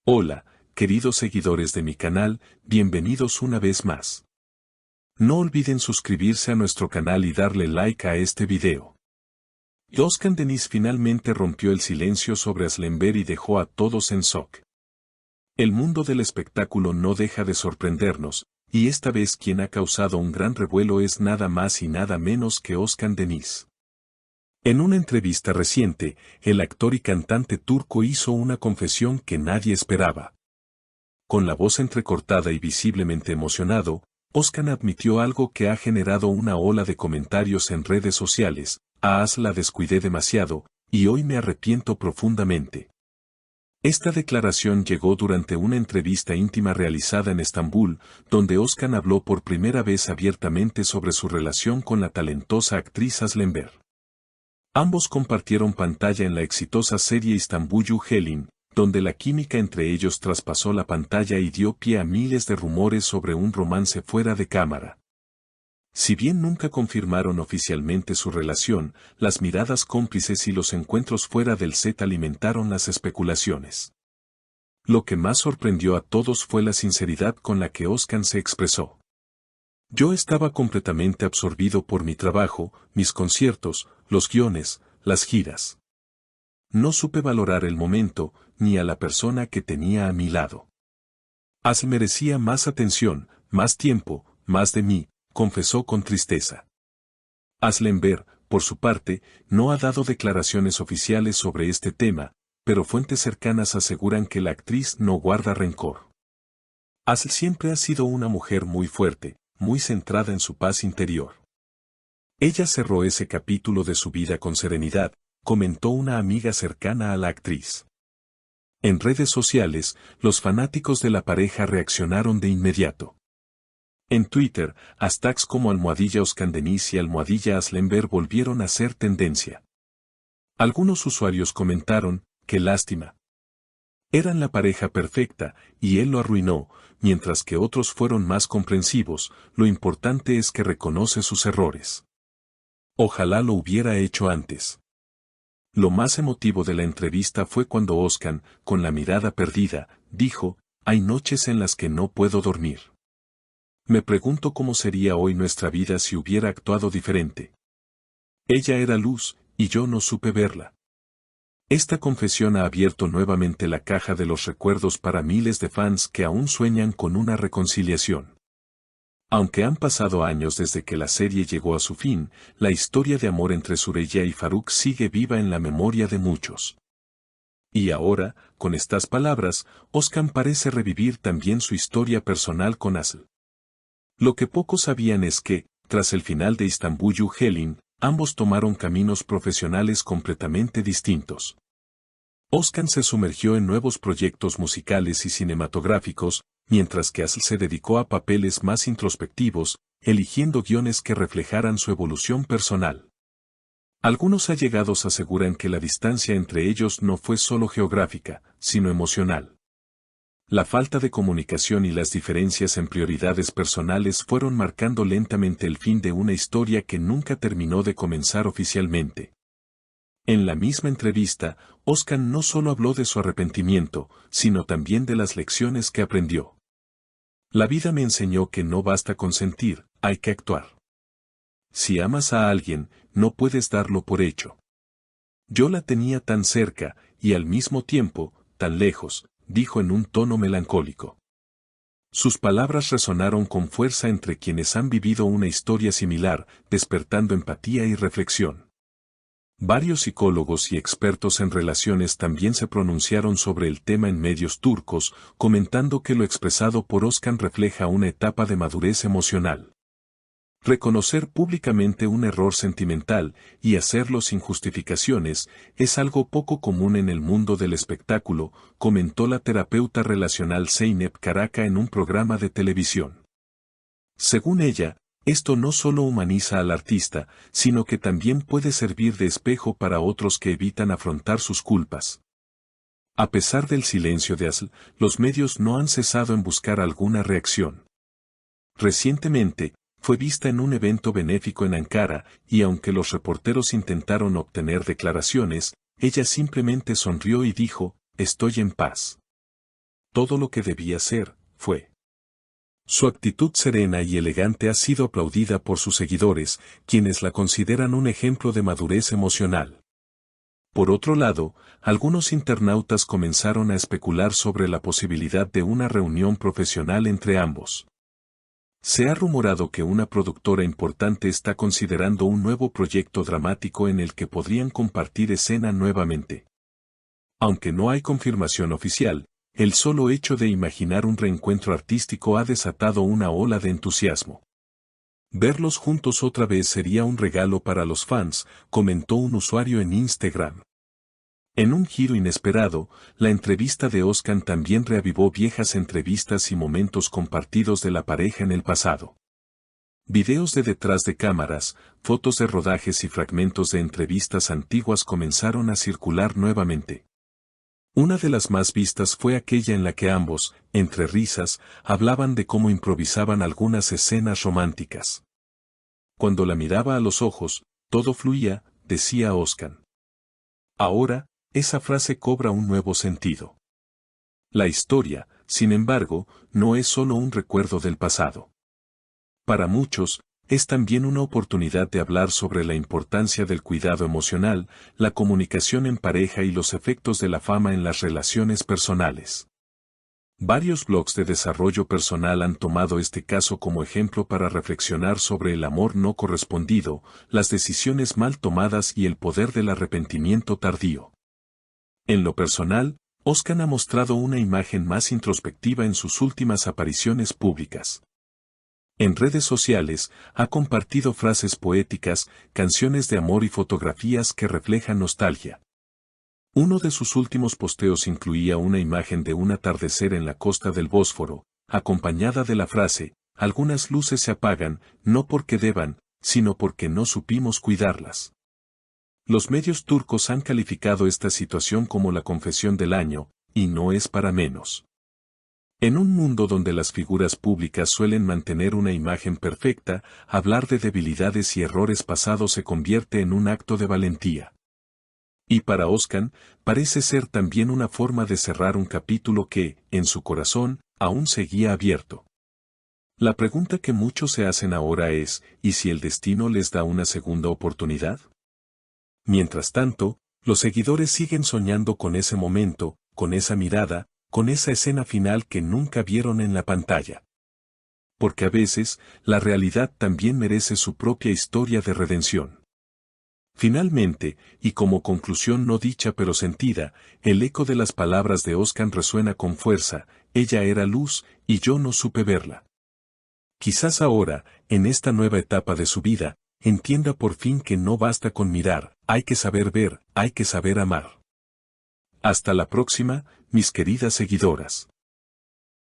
Hola, queridos seguidores de mi canal, bienvenidos una vez más. No olviden suscribirse a nuestro canal y darle like a este video. Özkan Deniz finalmente rompió el silencio sobre Aslember y dejó a todos en shock. El mundo del espectáculo no deja de sorprendernos, y esta vez quien ha causado un gran revuelo es nada más y nada menos que Özkan Deniz. En una entrevista reciente, el actor y cantante turco hizo una confesión que nadie esperaba. Con la voz entrecortada y visiblemente emocionado, Özkan admitió algo que ha generado una ola de comentarios en redes sociales: la descuidé demasiado, y hoy me arrepiento profundamente. Esta declaración llegó durante una entrevista íntima realizada en Estambul, donde Özkan habló por primera vez abiertamente sobre su relación con la talentosa actriz Aslember. Ambos compartieron pantalla en la exitosa serie İstanbul'u Helin, donde la química entre ellos traspasó la pantalla y dio pie a miles de rumores sobre un romance fuera de cámara. Si bien nunca confirmaron oficialmente su relación, las miradas cómplices y los encuentros fuera del set alimentaron las especulaciones. Lo que más sorprendió a todos fue la sinceridad con la que Özkan se expresó. Yo estaba completamente absorbido por mi trabajo, mis conciertos, los guiones, las giras. No supe valorar el momento, ni a la persona que tenía a mi lado. Merecía más atención, más tiempo, más de mí, confesó con tristeza. Aslember, por su parte, no ha dado declaraciones oficiales sobre este tema, pero fuentes cercanas aseguran que la actriz no guarda rencor. Siempre ha sido una mujer muy fuerte, muy centrada en su paz interior. Ella cerró ese capítulo de su vida con serenidad, comentó una amiga cercana a la actriz. En redes sociales, los fanáticos de la pareja reaccionaron de inmediato. En Twitter, hashtags como #Özkan Deniz y #Aslember volvieron a ser tendencia. Algunos usuarios comentaron: qué lástima. Eran la pareja perfecta, y él lo arruinó, mientras que otros fueron más comprensivos: lo importante es que reconoce sus errores. Ojalá lo hubiera hecho antes. Lo más emotivo de la entrevista fue cuando Özkan, con la mirada perdida, dijo: hay noches en las que no puedo dormir. Me pregunto cómo sería hoy nuestra vida si hubiera actuado diferente. Ella era luz, y yo no supe verla. Esta confesión ha abierto nuevamente la caja de los recuerdos para miles de fans que aún sueñan con una reconciliación. Aunque han pasado años desde que la serie llegó a su fin, la historia de amor entre Süreyya y Faruk sigue viva en la memoria de muchos. Y ahora, con estas palabras, Özkan parece revivir también su historia personal con Asl. Lo que pocos sabían es que, tras el final de İstanbul'u Helin, ambos tomaron caminos profesionales completamente distintos. Özkan se sumergió en nuevos proyectos musicales y cinematográficos, mientras que Asl se dedicó a papeles más introspectivos, eligiendo guiones que reflejaran su evolución personal. Algunos allegados aseguran que la distancia entre ellos no fue solo geográfica, sino emocional. La falta de comunicación y las diferencias en prioridades personales fueron marcando lentamente el fin de una historia que nunca terminó de comenzar oficialmente. En la misma entrevista, Özkan no solo habló de su arrepentimiento, sino también de las lecciones que aprendió. La vida me enseñó que no basta con sentir, hay que actuar. Si amas a alguien, no puedes darlo por hecho. Yo la tenía tan cerca, y al mismo tiempo, tan lejos, dijo en un tono melancólico. Sus palabras resonaron con fuerza entre quienes han vivido una historia similar, despertando empatía y reflexión. Varios psicólogos y expertos en relaciones también se pronunciaron sobre el tema en medios turcos, comentando que lo expresado por Özkan refleja una etapa de madurez emocional. Reconocer públicamente un error sentimental y hacerlo sin justificaciones es algo poco común en el mundo del espectáculo, comentó la terapeuta relacional Zeynep Karaca en un programa de televisión. Según ella, esto no solo humaniza al artista, sino que también puede servir de espejo para otros que evitan afrontar sus culpas. A pesar del silencio de Asl, los medios no han cesado en buscar alguna reacción. Recientemente, fue vista en un evento benéfico en Ankara, y aunque los reporteros intentaron obtener declaraciones, ella simplemente sonrió y dijo: estoy en paz. todo lo que debía ser, fue. Su actitud serena y elegante ha sido aplaudida por sus seguidores, quienes la consideran un ejemplo de madurez emocional. Por otro lado, algunos internautas comenzaron a especular sobre la posibilidad de una reunión profesional entre ambos. Se ha rumorado que una productora importante está considerando un nuevo proyecto dramático en el que podrían compartir escena nuevamente. Aunque no hay confirmación oficial, el solo hecho de imaginar un reencuentro artístico ha desatado una ola de entusiasmo. Verlos juntos otra vez sería un regalo para los fans, comentó un usuario en Instagram. En un giro inesperado, la entrevista de Ozcan también reavivó viejas entrevistas y momentos compartidos de la pareja en el pasado. Videos de detrás de cámaras, fotos de rodajes y fragmentos de entrevistas antiguas comenzaron a circular nuevamente. Una de las más vistas fue aquella en la que ambos, entre risas, hablaban de cómo improvisaban algunas escenas románticas. Cuando la miraba a los ojos, todo fluía, decía Ozcan. Ahora, esa frase cobra un nuevo sentido. La historia, sin embargo, no es solo un recuerdo del pasado. Para muchos, es también una oportunidad de hablar sobre la importancia del cuidado emocional, la comunicación en pareja y los efectos de la fama en las relaciones personales. Varios blogs de desarrollo personal han tomado este caso como ejemplo para reflexionar sobre el amor no correspondido, las decisiones mal tomadas y el poder del arrepentimiento tardío. En lo personal, Ozcan ha mostrado una imagen más introspectiva en sus últimas apariciones públicas. En redes sociales, ha compartido frases poéticas, canciones de amor y fotografías que reflejan nostalgia. Uno de sus últimos posteos incluía una imagen de un atardecer en la costa del Bósforo, acompañada de la frase, algunas luces se apagan, no porque deban, sino porque no supimos cuidarlas. Los medios turcos han calificado esta situación como la confesión del año, y no es para menos. En un mundo donde las figuras públicas suelen mantener una imagen perfecta, hablar de debilidades y errores pasados se convierte en un acto de valentía. Y para Ozcan, parece ser también una forma de cerrar un capítulo que, en su corazón, aún seguía abierto. La pregunta que muchos se hacen ahora es, ¿y si el destino les da una segunda oportunidad? Mientras tanto, los seguidores siguen soñando con ese momento, con esa mirada, con esa escena final que nunca vieron en la pantalla. Porque a veces, la realidad también merece su propia historia de redención. Finalmente, y como conclusión no dicha pero sentida, el eco de las palabras de Ozcan resuena con fuerza, ella era luz, y yo no supe verla. Quizás ahora, en esta nueva etapa de su vida, entienda por fin que no basta con mirar, hay que saber ver, hay que saber amar. Hasta la próxima, mis queridas seguidoras.